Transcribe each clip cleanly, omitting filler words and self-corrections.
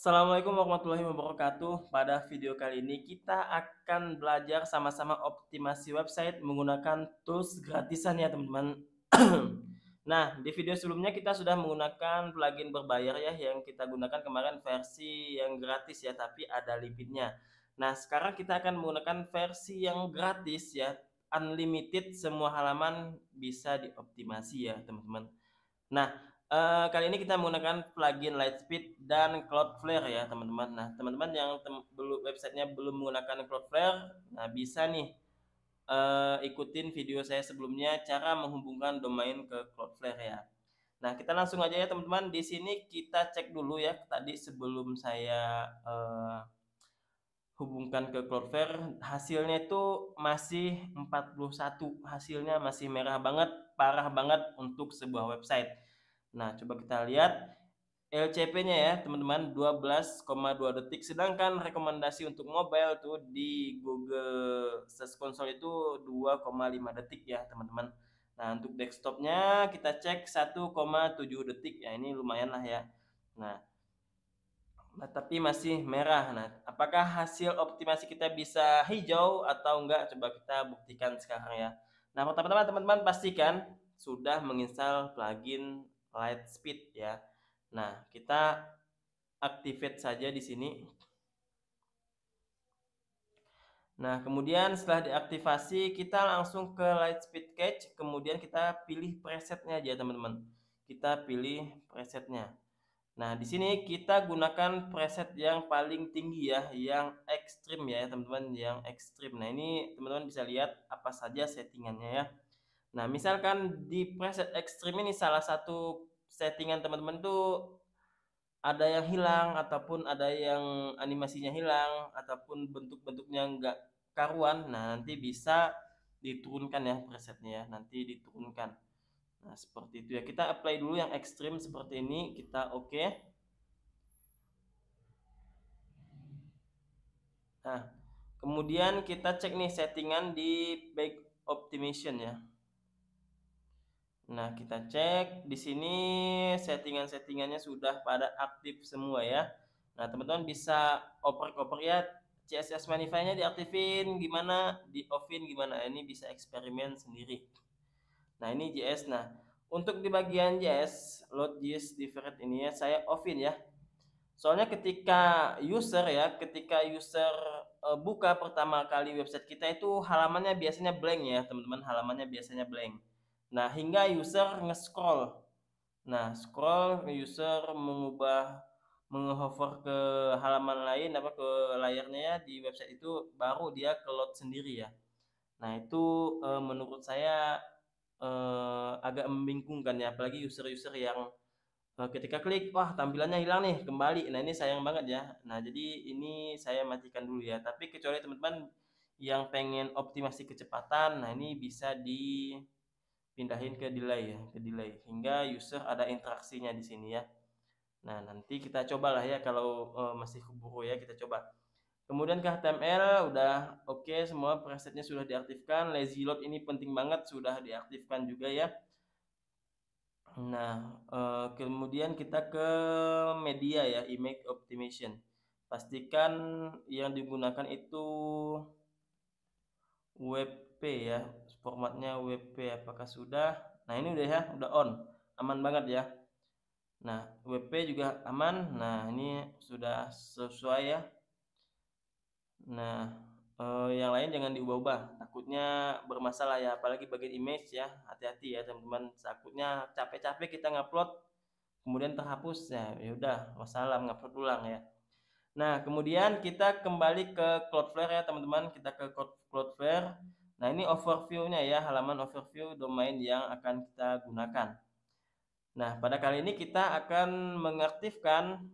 Assalamualaikum warahmatullahi wabarakatuh. Pada video kali ini kita akan belajar sama-sama optimasi website menggunakan tools gratisan ya teman-teman. Nah, di video sebelumnya kita sudah menggunakan plugin berbayar ya yang kita gunakan kemarin versi yang gratis ya, tapi ada limitnya. Nah, sekarang kita akan menggunakan versi yang gratis ya, unlimited, semua halaman bisa dioptimasi ya teman-teman. Nah, kali ini kita menggunakan plugin Lightspeed dan Cloudflare ya, teman-teman. Nah, teman-teman yang websitenya belum menggunakan Cloudflare, nah bisa nih, ikutin video saya sebelumnya cara menghubungkan domain ke Cloudflare ya. Nah, kita langsung aja ya teman-teman, di sini kita cek dulu ya, tadi sebelum saya, hubungkan ke Cloudflare, hasilnya itu masih 41, hasilnya masih merah banget, parah banget untuk sebuah website. Nah, coba kita lihat LCP-nya ya, teman-teman, 12,2 detik. Sedangkan rekomendasi untuk mobile tuh di Google Search Console itu 2,5 detik ya, teman-teman. Nah, untuk desktopnya kita cek 1,7 detik. Ya, ini lumayan lah ya. Nah, tapi masih merah. Nah, apakah hasil optimasi kita bisa hijau atau enggak? Coba kita buktikan sekarang ya. Nah, pertama-tama teman-teman pastikan sudah menginstal plugin Lightspeed ya. Nah, kita activate saja di sini. Nah, kemudian setelah diaktifasi, kita langsung ke Lightspeed Cache, kemudian kita pilih presetnya aja, teman-teman. Kita pilih presetnya. Nah, di sini kita gunakan preset yang paling tinggi ya, yang ekstrim ya, teman-teman, yang ekstrim. Nah, ini teman-teman bisa lihat apa saja settingannya ya. Nah, misalkan di preset ekstrim ini salah satu settingan teman-teman tuh ada yang hilang ataupun ada yang animasinya hilang ataupun bentuk-bentuknya enggak karuan, nah nanti bisa diturunkan ya presetnya ya, nanti diturunkan. Nah, seperti itu ya. Kita apply dulu yang ekstrim seperti ini, kita oke. Nah, kemudian kita cek nih settingan di back optimization ya. Nah, kita cek di sini settingan-settingannya sudah pada aktif semua ya. Nah, teman-teman bisa oprek-oprek ya, CSS Manify-nya diaktifin gimana, di off-in gimana. Ini bisa eksperimen sendiri. Nah, ini JS. Nah, untuk di bagian JS, load JS different ini ya, saya off-in ya. Soalnya ketika user buka pertama kali website kita itu halamannya biasanya blank ya, teman-teman, halamannya biasanya blank. Nah, hingga user nge-scroll. Nah, scroll user menghover ke halaman lain apa ke layarnya ya di website itu baru dia ke load sendiri ya. Nah, itu menurut saya agak membingungkan ya, apalagi user-user yang ketika klik, wah tampilannya hilang nih, kembali. Nah, ini sayang banget ya. Nah, jadi ini saya matikan dulu ya. Tapi kecuali teman-teman yang pengen optimasi kecepatan, nah ini bisa dipindahin ke delay ya, ke delay hingga user ada interaksinya di sini ya. Nah, nanti kita cobalah ya kalau masih keburu ya, kita coba. Kemudian ke HTML udah oke, semua presetnya sudah diaktifkan. Lazy load ini penting banget, sudah diaktifkan juga ya. Nah, kemudian kita ke media ya, image optimization. Pastikan yang digunakan itu WP ya, formatnya WP. Apakah sudah? Nah, ini udah ya, udah on, aman banget ya. Nah, WP juga aman. Nah, ini sudah sesuai ya. Nah, yang lain jangan diubah-ubah, takutnya bermasalah ya, apalagi bagian image ya, hati-hati ya teman-teman, takutnya capek-capek kita ngupload kemudian terhapus ya udah wassalam, ngupload ulang ya. Nah, kemudian kita kembali ke Cloudflare ya teman-teman, kita ke Cloudflare. Nah, ini overview-nya ya, halaman overview domain yang akan kita gunakan. Nah, pada kali ini kita akan mengaktifkan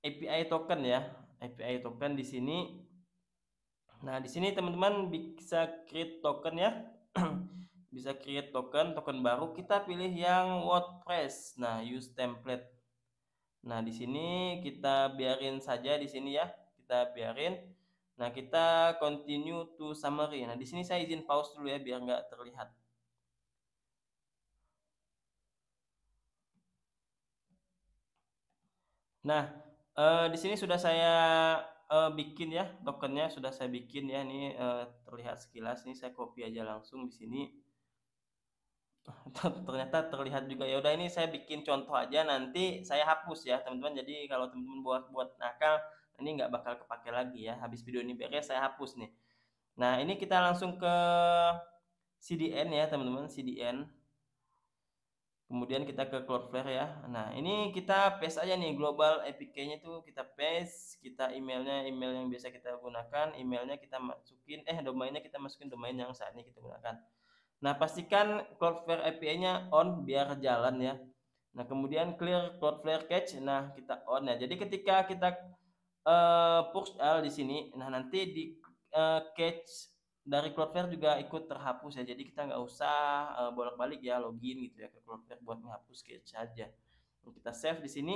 API token ya, API token di sini. Nah, di sini teman-teman bisa create token ya. Bisa create token baru, kita pilih yang WordPress. Nah, use template. Nah, di sini kita biarin saja di sini ya. Kita biarin. Nah, kita continue to summary. Nah, di sini saya izin pause dulu ya biar nggak terlihat. Nah, di sini sudah saya, bikin ya tokennya sudah saya bikin ya, ini, terlihat sekilas, ini saya copy aja langsung di sini. Ternyata terlihat juga, ya udah ini saya bikin contoh aja, nanti saya hapus ya teman-teman. Jadi kalau teman-teman buat nakal, ini nggak bakal kepakai lagi ya, habis video ini beres saya hapus nih. Nah, ini kita langsung ke CDN ya teman-teman, CDN. Kemudian kita ke Cloudflare ya. Nah, ini kita paste aja nih global APK-nya tuh kita paste, kita emailnya email yang biasa kita gunakan, emailnya kita masukin, domainnya kita masukin domain yang saat ini kita gunakan. Nah, pastikan Cloudflare API-nya on biar jalan ya. Nah, kemudian clear Cloudflare cache. Nah, kita on ya. Jadi ketika kita push all di sini, nah nanti di cache dari Cloudflare juga ikut terhapus ya. Jadi kita nggak usah bolak-balik ya login gitu ya ke Cloudflare buat menghapus cache saja. Nah, kita save di sini.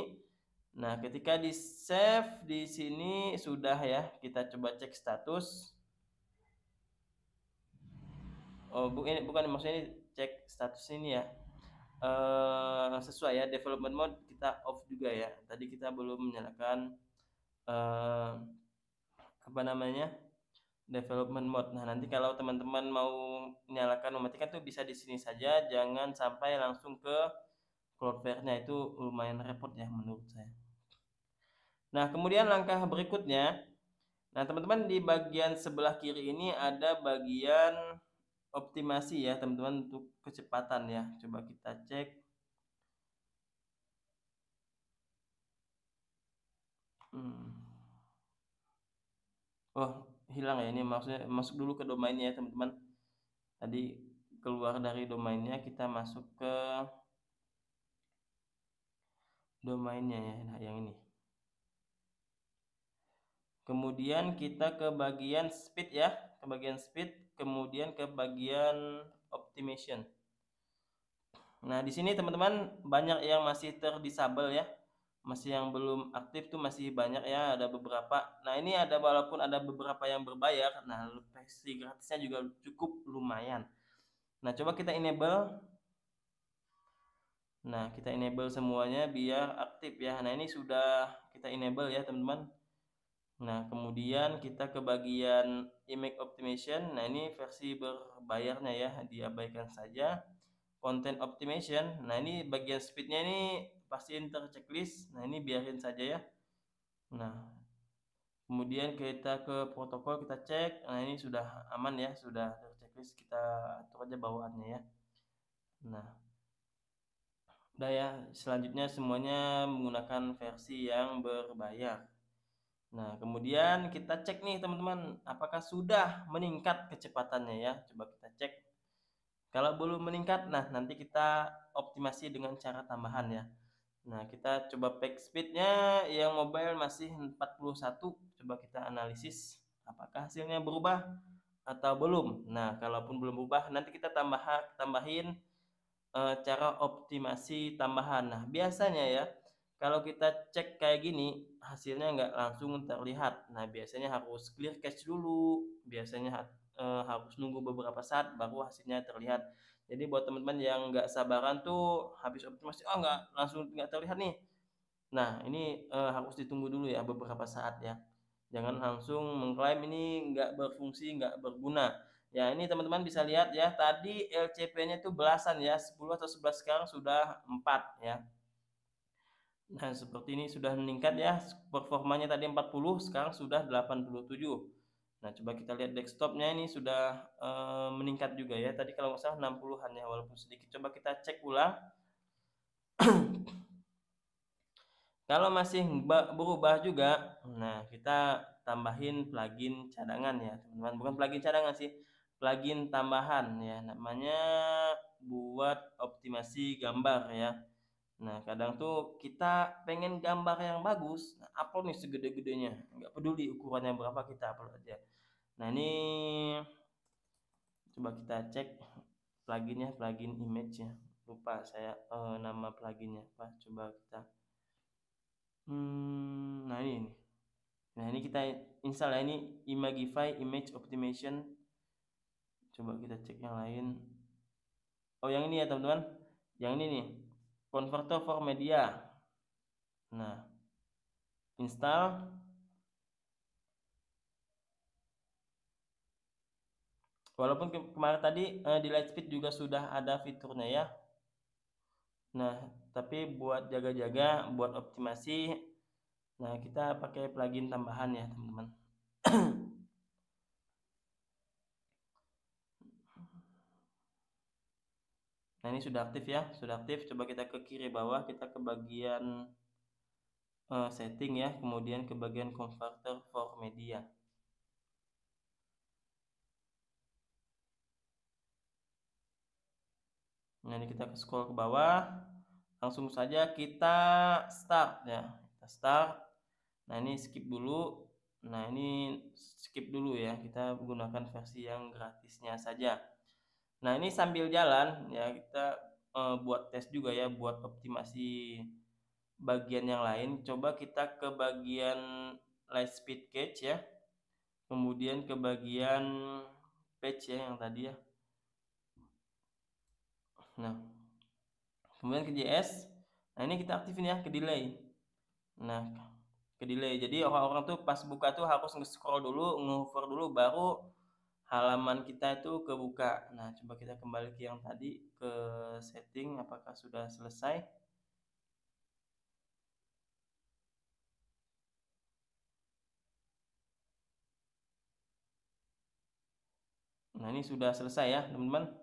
Nah, ketika di save di sini sudah ya, kita coba cek status. Oh, ini bukan maksudnya ini cek status ini ya. Sesuai ya development mode kita off juga ya. Tadi kita belum menyalakan eh, apa namanya? Development mode. Nah, nanti kalau teman-teman mau menyalakan mematikan tuh bisa di sini saja, jangan sampai langsung ke Cloudflare-nya, itu lumayan repot ya menurut saya. Nah, kemudian langkah berikutnya, nah teman-teman di bagian sebelah kiri ini ada bagian optimasi ya teman-teman untuk kecepatan ya. Coba kita cek. Hmm. Oh, hilang ya ini, maksudnya masuk dulu ke domainnya ya teman-teman. Tadi keluar dari domainnya, kita masuk ke domainnya ya. Nah, yang ini. Kemudian kita ke bagian speed ya, ke bagian speed, kemudian ke bagian optimization. Nah, di sini teman-teman banyak yang masih terdisable ya. Masih yang belum aktif tuh masih banyak ya, ada beberapa. Nah, ini ada walaupun ada beberapa yang berbayar, nah versi gratisnya juga cukup lumayan. Nah, coba kita enable. Nah, kita enable semuanya biar aktif ya. Nah, ini sudah kita enable ya, teman-teman. Nah, kemudian kita ke bagian image optimization. Nah, ini versi berbayarnya ya, diabaikan saja. Content optimization. Nah, ini bagian speednya ini pastiin terchecklist. Nah, ini biarin saja ya. Nah, kemudian kita ke protokol, kita cek. Nah, ini sudah aman ya, sudah terchecklist. Kita atur aja bawaannya ya. Nah, udah ya, selanjutnya semuanya menggunakan versi yang berbayar. Nah, kemudian kita cek nih teman-teman, apakah sudah meningkat kecepatannya ya. Coba kita cek. Kalau belum meningkat, nah nanti kita optimasi dengan cara tambahan ya. Nah, kita coba pack speednya yang mobile masih 41. Coba kita analisis apakah hasilnya berubah atau belum. Nah, kalaupun belum berubah, nanti kita tambahin cara optimasi tambahan. Nah, biasanya ya, kalau kita cek kayak gini, hasilnya nggak langsung terlihat. Nah, biasanya harus clear cache dulu, biasanya harus nunggu beberapa saat baru hasilnya terlihat. Jadi buat teman-teman yang nggak sabaran tuh habis optimasi, oh nggak langsung nggak terlihat nih. Nah, ini harus ditunggu dulu ya beberapa saat ya. Jangan langsung mengklaim ini nggak berfungsi, nggak berguna. Ya, ini teman-teman bisa lihat ya, tadi LCP-nya itu belasan ya, 10 atau 11, sekarang sudah 4 ya. Nah, seperti ini sudah meningkat ya, performanya tadi 40, sekarang sudah 87. Nah, coba kita lihat desktopnya ini sudah meningkat juga ya. Tadi kalau nggak salah 60-an ya, walaupun sedikit. Coba kita cek ulang. Kalau masih berubah juga, nah kita tambahin plugin cadangan ya, teman-teman. Bukan plugin cadangan sih, plugin tambahan ya. Namanya buat optimasi gambar ya. Nah, kadang tuh kita pengen gambar yang bagus, nah, upload nih segede-gedenya. Nggak peduli ukurannya berapa, kita upload aja. Nah, ini coba kita cek pluginnya, plugin image ya. Lupa saya nama pluginnya apa. Coba kita nah ini nih. Nah, ini kita install ya, ini Imagify Image Optimization. Coba kita cek yang lain. Oh, yang ini ya, teman-teman. Yang ini nih. Converter for Media. Nah, install. Walaupun kemarin tadi di Lightspeed juga sudah ada fiturnya ya. Nah, tapi buat jaga-jaga, buat optimasi, nah kita pakai plugin tambahan ya teman-teman. Nah ini sudah aktif ya, sudah aktif. Coba kita ke kiri bawah, kita ke bagian setting ya, kemudian ke bagian converter for media. Nah ini kita scroll ke bawah, langsung saja kita start ya, kita start. Nah ini skip dulu. Nah ini skip dulu ya, kita gunakan versi yang gratisnya saja. Nah ini sambil jalan ya kita buat tes juga ya, buat optimasi bagian yang lain. Coba kita ke bagian Lightspeed Cache ya, kemudian ke bagian patch ya yang tadi ya. Nah kemudian ke JS. Nah ini kita aktifin ya ke delay. Nah ke delay, jadi orang-orang tuh pas buka tuh harus nge-scroll dulu, nge-hover dulu, baru halaman kita itu kebuka. Nah coba kita kembali ke yang tadi, ke setting, apakah sudah selesai. Nah ini sudah selesai ya teman-teman.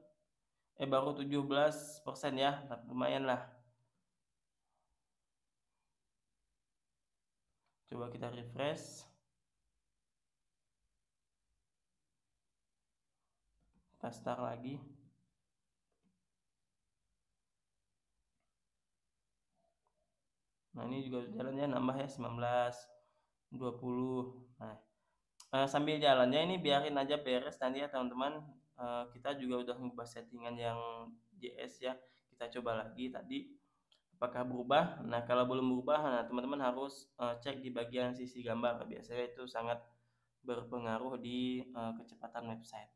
Baru 17% ya, tapi lumayan lah. Coba kita refresh. Kita start lagi. Nah ini juga jalannya nambah ya 19, 20. Nah sambil jalannya ini biarin aja beres nanti ya teman-teman. Kita juga udah ngubah settingan yang JS ya. Kita coba lagi tadi apakah berubah. Nah kalau belum berubah, nah teman-teman harus cek di bagian sisi gambar. Biasanya itu sangat berpengaruh di kecepatan website.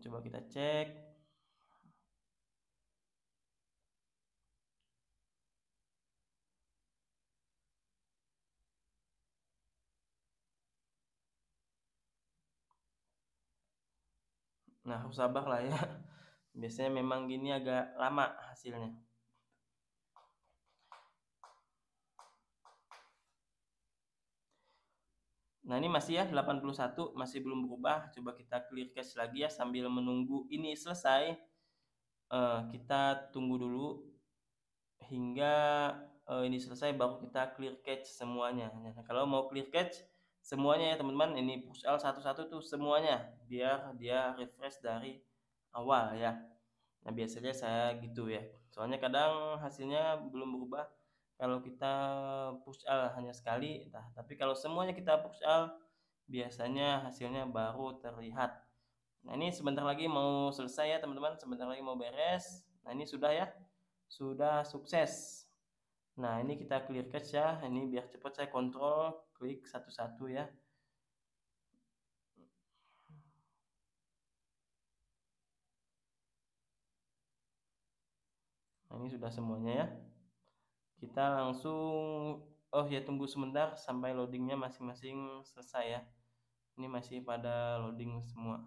Coba kita cek. Nah harus sabar lah ya. Biasanya memang gini agak lama hasilnya. Nah ini masih ya 81, masih belum berubah. Coba kita clear cache lagi ya sambil menunggu ini selesai. Kita tunggu dulu hingga ini selesai, baru kita clear cache semuanya. Nah kalau mau clear cache semuanya ya teman-teman, ini push L satu-satu tuh semuanya, biar dia refresh dari awal ya. Nah biasanya saya gitu ya, soalnya kadang hasilnya belum berubah kalau kita push L hanya sekali. Nah tapi kalau semuanya kita push L, biasanya hasilnya baru terlihat. Nah ini sebentar lagi mau selesai ya teman-teman, sebentar lagi mau beres. Nah ini sudah ya, sudah sukses. Nah ini kita clear cache ya, ini biar cepat saya kontrol klik satu-satu ya. Nah ini sudah semuanya ya, kita langsung ya tunggu sebentar sampai loadingnya masing-masing selesai ya. Ini masih pada loading semua.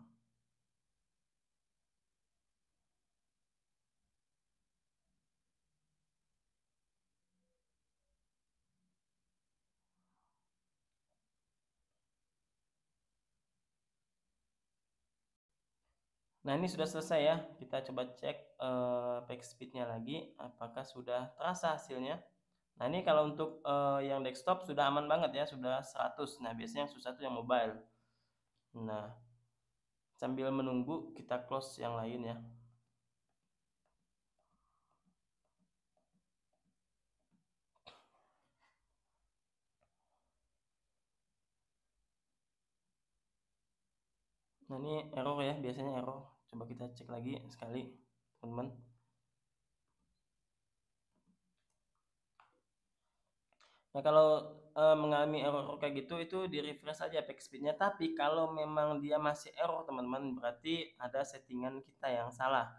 Nah ini sudah selesai ya, kita coba cek page speednya lagi apakah sudah terasa hasilnya. Nah ini kalau untuk yang desktop sudah aman banget ya, sudah 100. Nah biasanya yang susah itu yang mobile. Nah sambil menunggu kita close yang lain ya. Nah ini error ya, biasanya error. Coba kita cek lagi sekali teman-teman. Nah kalau mengalami error kayak gitu itu di refresh aja page speednya. Tapi kalau memang dia masih error teman-teman, berarti ada settingan kita yang salah.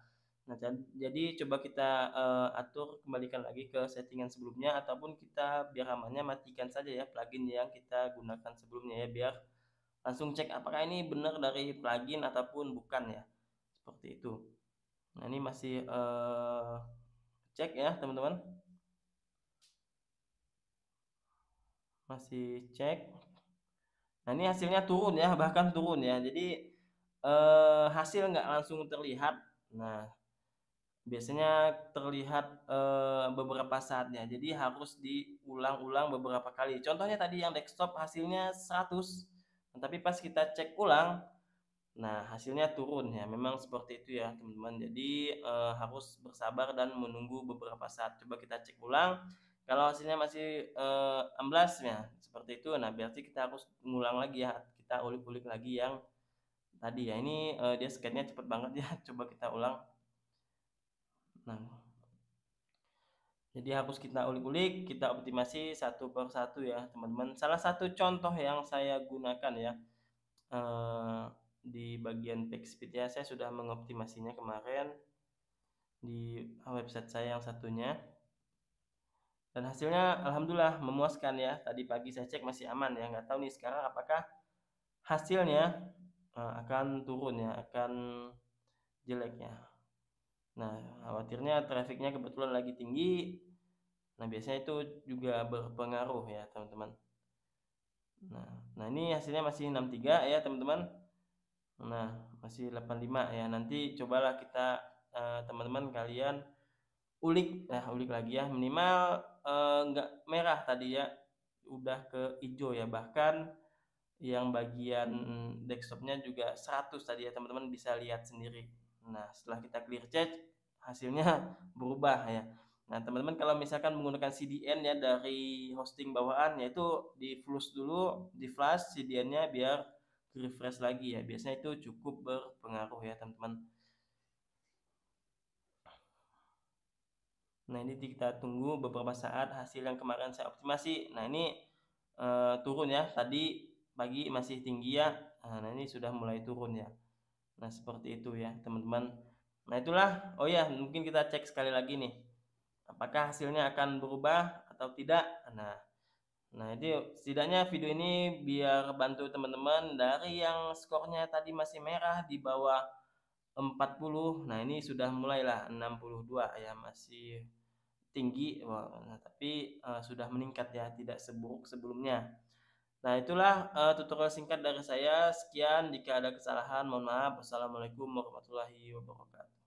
Nah, jadi coba kita, atur kembalikan lagi ke settingan sebelumnya ataupun kita biar amannya matikan saja ya plugin yang kita gunakan sebelumnya ya, biar langsung cek apakah ini benar dari plugin ataupun bukan ya, seperti itu. Nah, ini masih, cek ya teman-teman, masih cek. Nah, ini hasilnya turun ya, bahkan turun ya. Jadi, hasil nggak langsung terlihat. Nah, biasanya terlihat, beberapa saatnya. Jadi harus diulang-ulang beberapa kali. Contohnya tadi yang desktop hasilnya 100, tapi pas kita cek ulang, nah hasilnya turun ya. Memang seperti itu ya, teman-teman. Jadi, harus bersabar dan menunggu beberapa saat. Coba kita cek ulang, kalau hasilnya masih, amblas ya, seperti itu, nah berarti kita harus ngulang lagi ya, kita ulik-ulik lagi yang tadi ya. Ini, dia scan-nya cepet banget ya, coba kita ulang. Nah, jadi harus kita ulik-ulik, kita optimasi satu per satu ya, teman-teman. Salah satu contoh yang saya gunakan ya, eee, di bagian backspeed ya, saya sudah mengoptimasinya kemarin di website saya yang satunya, dan hasilnya alhamdulillah memuaskan ya. Tadi pagi saya cek masih aman ya, nggak tahu nih sekarang apakah hasilnya, akan turun ya, akan jelek ya. Nah, khawatirnya trafiknya kebetulan lagi tinggi, nah biasanya itu juga berpengaruh ya, teman-teman. Nah ini hasilnya masih 63 ya, teman-teman. Nah, masih 85 ya. Nanti cobalah kita, teman-teman kalian ulik lagi ya, minimal, nggak merah tadi ya, udah ke ijo ya, bahkan yang bagian desktop-nya juga 100 tadi ya, teman-teman bisa lihat sendiri. Nah, setelah kita clear chat, hasilnya berubah ya. Nah, teman-teman kalau misalkan menggunakan CDN ya dari hosting bawaan, yaitu di-flush dulu, di-flash CDN-nya biar refresh lagi ya. Biasanya itu cukup berpengaruh ya, teman-teman. Nah, ini kita tunggu beberapa saat hasil yang kemarin saya optimasi. Nah, ini, turun ya, tadi pagi masih tinggi ya, nah ini sudah mulai turun ya. Nah, seperti itu ya, teman-teman. Nah, itulah, oh ya, mungkin kita cek sekali lagi nih, apakah hasilnya akan berubah atau tidak. Nah nah itu setidaknya video ini biar bantu teman-teman dari yang skornya tadi masih merah di bawah 40, nah ini sudah mulailah 62 ya, masih tinggi, nah tapi, sudah meningkat ya, tidak seburuk sebelumnya. Nah itulah, tutorial singkat dari saya. Sekian, jika ada kesalahan mohon maaf. Wassalamualaikum warahmatullahi wabarakatuh.